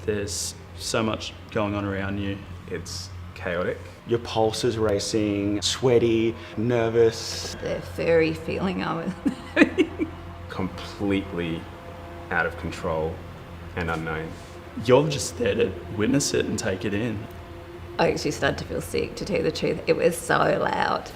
There's so much going on around you. It's chaotic. Your pulse is racing, sweaty, nervous. The furry feeling I was having. Completely out of control and unknown. You're just there to witness it and take it in. I actually started to feel sick, to tell you the truth. It was so loud.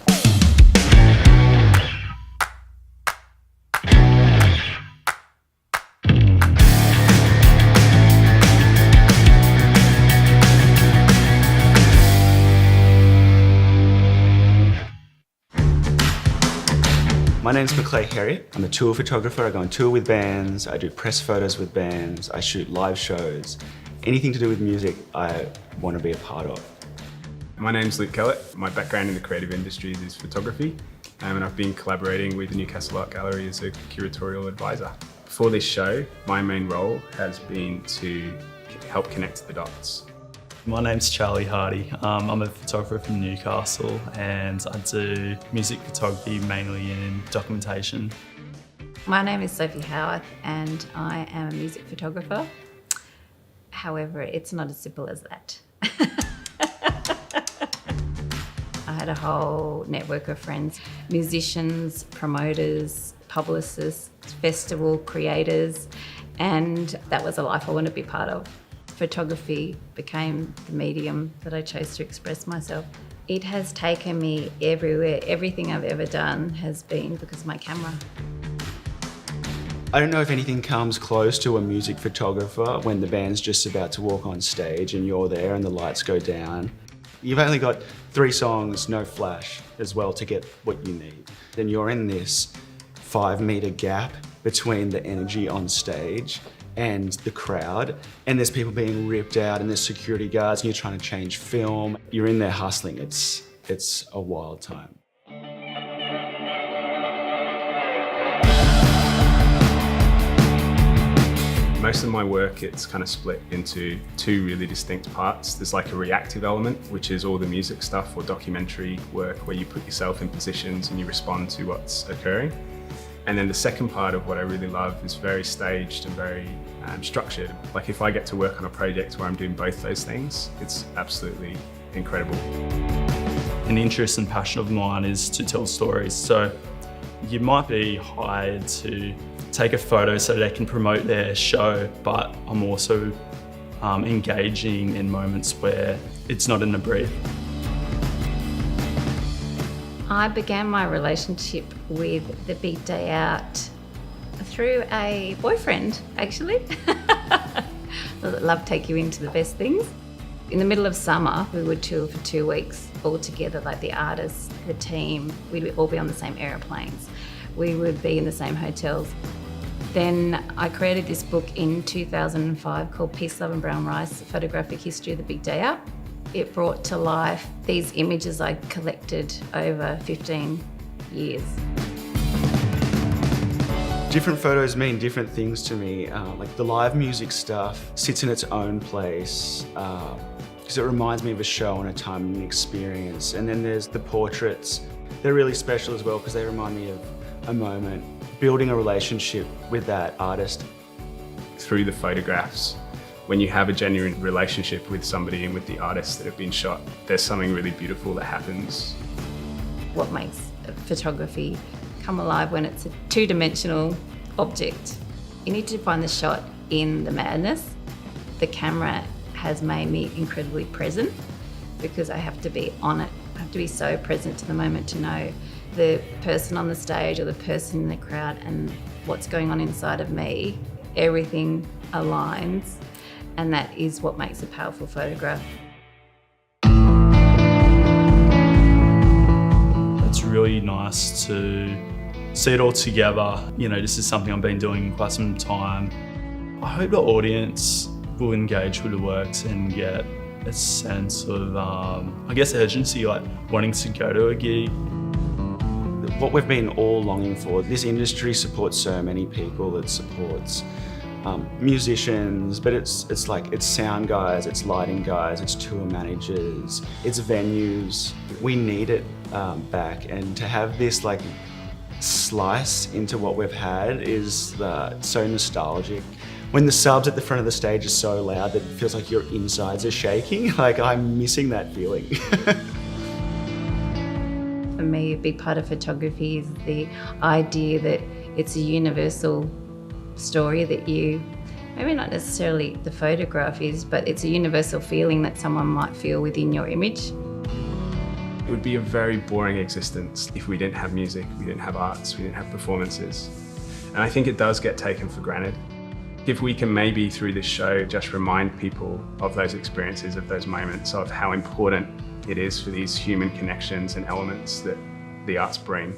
My name's Maclay Heriot. I'm a tour photographer. I go on tour with bands. I do press photos with bands. I shoot live shows. Anything to do with music, I want to be a part of. My name's Kellett. My background in the creative industries is photography, and I've been collaborating with the Newcastle Art Gallery as a curatorial advisor. For this show, my main role has been to help connect the dots. My name's Charlie Hardy. I'm a photographer from Newcastle and I do music photography mainly in documentation. My name is Sophie Howarth and I am a music photographer. However, it's not as simple as that. I had a whole network of friends, musicians, promoters, publicists, festival creators, and that was a life I wanted to be part of. Photography became the medium that I chose to express myself. It has taken me everywhere. Everything I've ever done has been because of my camera. I don't know if anything comes close to a music photographer when the band's just about to walk on stage and you're there and the lights go down. You've only got 3 songs, no flash as well to get what you need. Then you're in this 5-meter gap between the energy on stage and the crowd, and there's people being ripped out and there's security guards and you're trying to change film. You're in there hustling. It's a wild time. Most of my work, it's kind of split into 2 really distinct parts. There's like a reactive element, which is all the music stuff or documentary work where you put yourself in positions and you respond to what's occurring. And then the second part of what I really love is very staged and very structured. Like if I get to work on a project where I'm doing both those things, it's absolutely incredible. An interest and passion of mine is to tell stories. So you might be hired to take a photo so they can promote their show, but I'm also engaging in moments where it's not in a brief. I began my relationship with the big day out through a boyfriend, actually. Love take you into the best things. In the middle of summer, we would tour for 2 weeks all together, like the artists, the team. We'd all be on the same aeroplanes. We would be in the same hotels. Then I created this book in 2005 called Peace, Love and Brown Rice, A Photographic History of the Big Day Out. It brought to life these images I collected over 15 years. Different photos mean different things to me. Like the live music stuff sits in its own place because it reminds me of a show and a time and an experience. And then there's the portraits. They're really special as well because they remind me of a moment, building a relationship with that artist. Through the photographs, when you have a genuine relationship with somebody and with the artists that have been shot, there's something really beautiful that happens. What makes photography come alive when it's a 2-dimensional object? You need to find the shot in the madness. The camera has made me incredibly present because I have to be on it. I have to be so present to the moment to know the person on the stage or the person in the crowd and what's going on inside of me. Everything aligns. And that is what makes a powerful photograph. It's really nice to see it all together. You know, this is something I've been doing quite some time. I hope the audience will engage with the works and get a sense of, I guess, urgency, like wanting to go to a gig. What we've been all longing for, this industry supports so many people. It supports musicians, but it's sound guys, it's lighting guys, it's tour managers, it's venues. We need it back, and to have this like slice into what we've had is so nostalgic. when the subs at the front of the stage are so loud that it feels like your insides are shaking. Like, I'm missing that feeling. For me, a big part of photography is the idea that it's a universal story that you, maybe not necessarily the photograph is, but it's a universal feeling that someone might feel within your image. It would be a very boring existence if we didn't have music, we didn't have arts, we didn't have performances. And I think it does get taken for granted. If we can maybe through this show just remind people of those experiences, of those moments, of how important it is for these human connections and elements that the arts bring,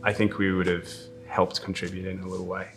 I think we would have helped contribute in a little way.